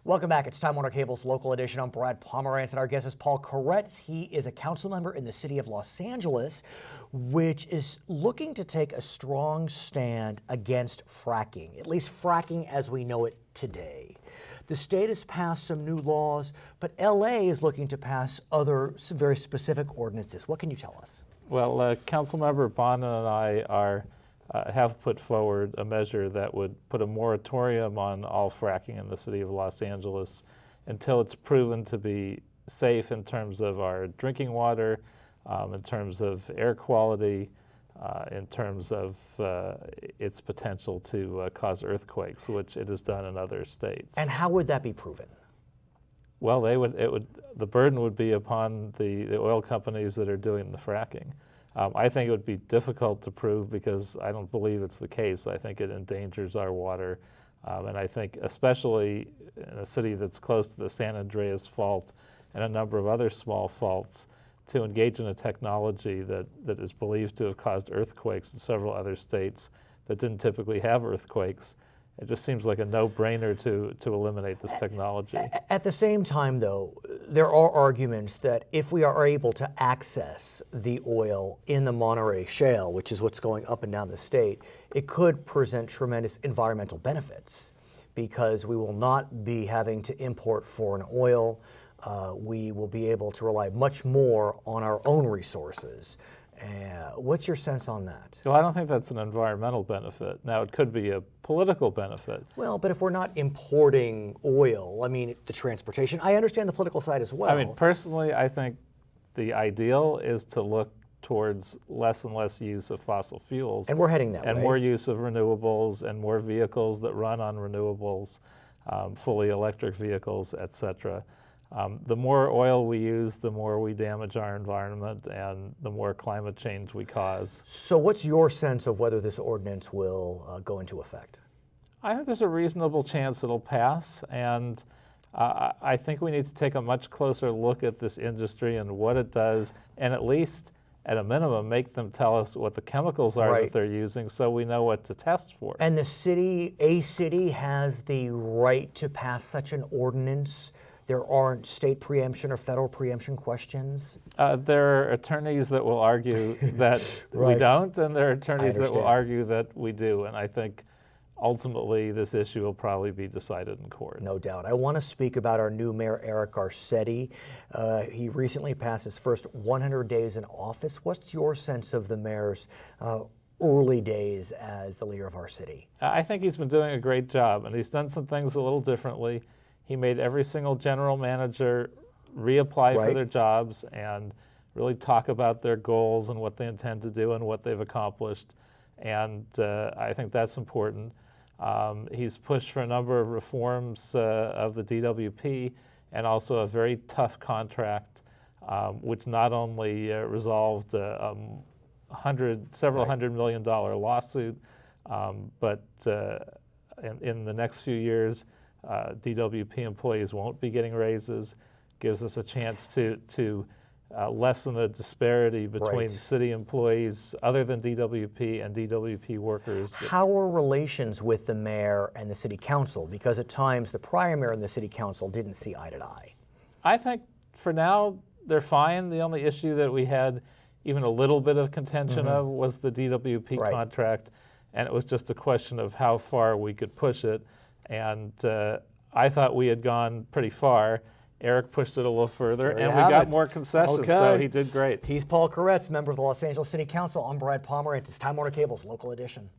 Welcome back. It's Time Warner Cable's local edition. I'm Brad Pomerance, and our guest is Paul Koretz. He is a council member in the city of Los Angeles, which is looking to take a strong stand against fracking, at least fracking as we know it today. The state has passed some new laws, but LA is looking to pass other very specific ordinances. What can you tell us? Well, Councilmember Bonin and I have put forward a measure that would put a moratorium on all fracking in the city of Los Angeles until it's proven to be safe in terms of our drinking water, in terms of air quality, in terms of its potential to cause earthquakes, which it has done in other states. And how would that be proven? Well, the burden would be upon the oil companies that are doing the fracking. I think it would be difficult to prove because I don't believe it's the case. I think it endangers our water. And I think especially in a city that's close to the San Andreas Fault and a number of other small faults, to engage in a technology that is believed to have caused earthquakes in several other states that didn't typically have earthquakes. It just seems like a no-brainer to eliminate this technology. At the same time, though, there are arguments that if we are able to access the oil in the Monterey Shale, which is what's going up and down the state, it could present tremendous environmental benefits because we will not be having to import foreign oil. We will be able to rely much more on our own resources. What's your sense on that? Well, I don't think that's an environmental benefit. Now, it could be a political benefit. Well, but if we're not importing oil, I mean, the transportation, I understand the political side as well. I mean, personally, I think the ideal is to look towards less and less use of fossil fuels. And we're heading that way. And more use of renewables and more vehicles that run on renewables, fully electric vehicles, et cetera. The more oil we use, the more we damage our environment and the more climate change we cause. So what's your sense of whether this ordinance will go into effect? I think there's a reasonable chance it'll pass, and I think we need to take a much closer look at this industry and what it does, and at least, at a minimum, make them tell us what the chemicals are that they're using so we know what to test for. And the city, a city, has the right to pass such an ordinance? There aren't state preemption or federal preemption questions? There are attorneys that will argue that we don't, and there are attorneys that will argue that we do. And I think ultimately this issue will probably be decided in court. No doubt. I want to speak about our new mayor, Eric Garcetti. He recently passed his first 100 days in office. What's your sense of the mayor's early days as the leader of our city? I think he's been doing a great job, and he's done some things a little differently. He made every single general manager reapply for their jobs and really talk about their goals and what they intend to do and what they've accomplished. And I think that's important. He's pushed for a number of reforms of the DWP and also a very tough contract, which not only resolved several $100 million lawsuit, but in the next few years, DWP employees won't be getting raises, gives us a chance to lessen the disparity between city employees other than DWP and DWP workers. How are relations with the mayor and the city council? Because at times the prior mayor and the city council didn't see eye to eye. I think for now they're fine. The only issue that we had even a little bit of contention of was the DWP contract, and it was just a question of how far we could push it. And I thought we had gone pretty far. Eric pushed it a little further, and we got more concessions, so he did great. He's Paul Koretz, member of the Los Angeles City Council. I'm Brad Pomerance. It's Time Warner Cable's local edition.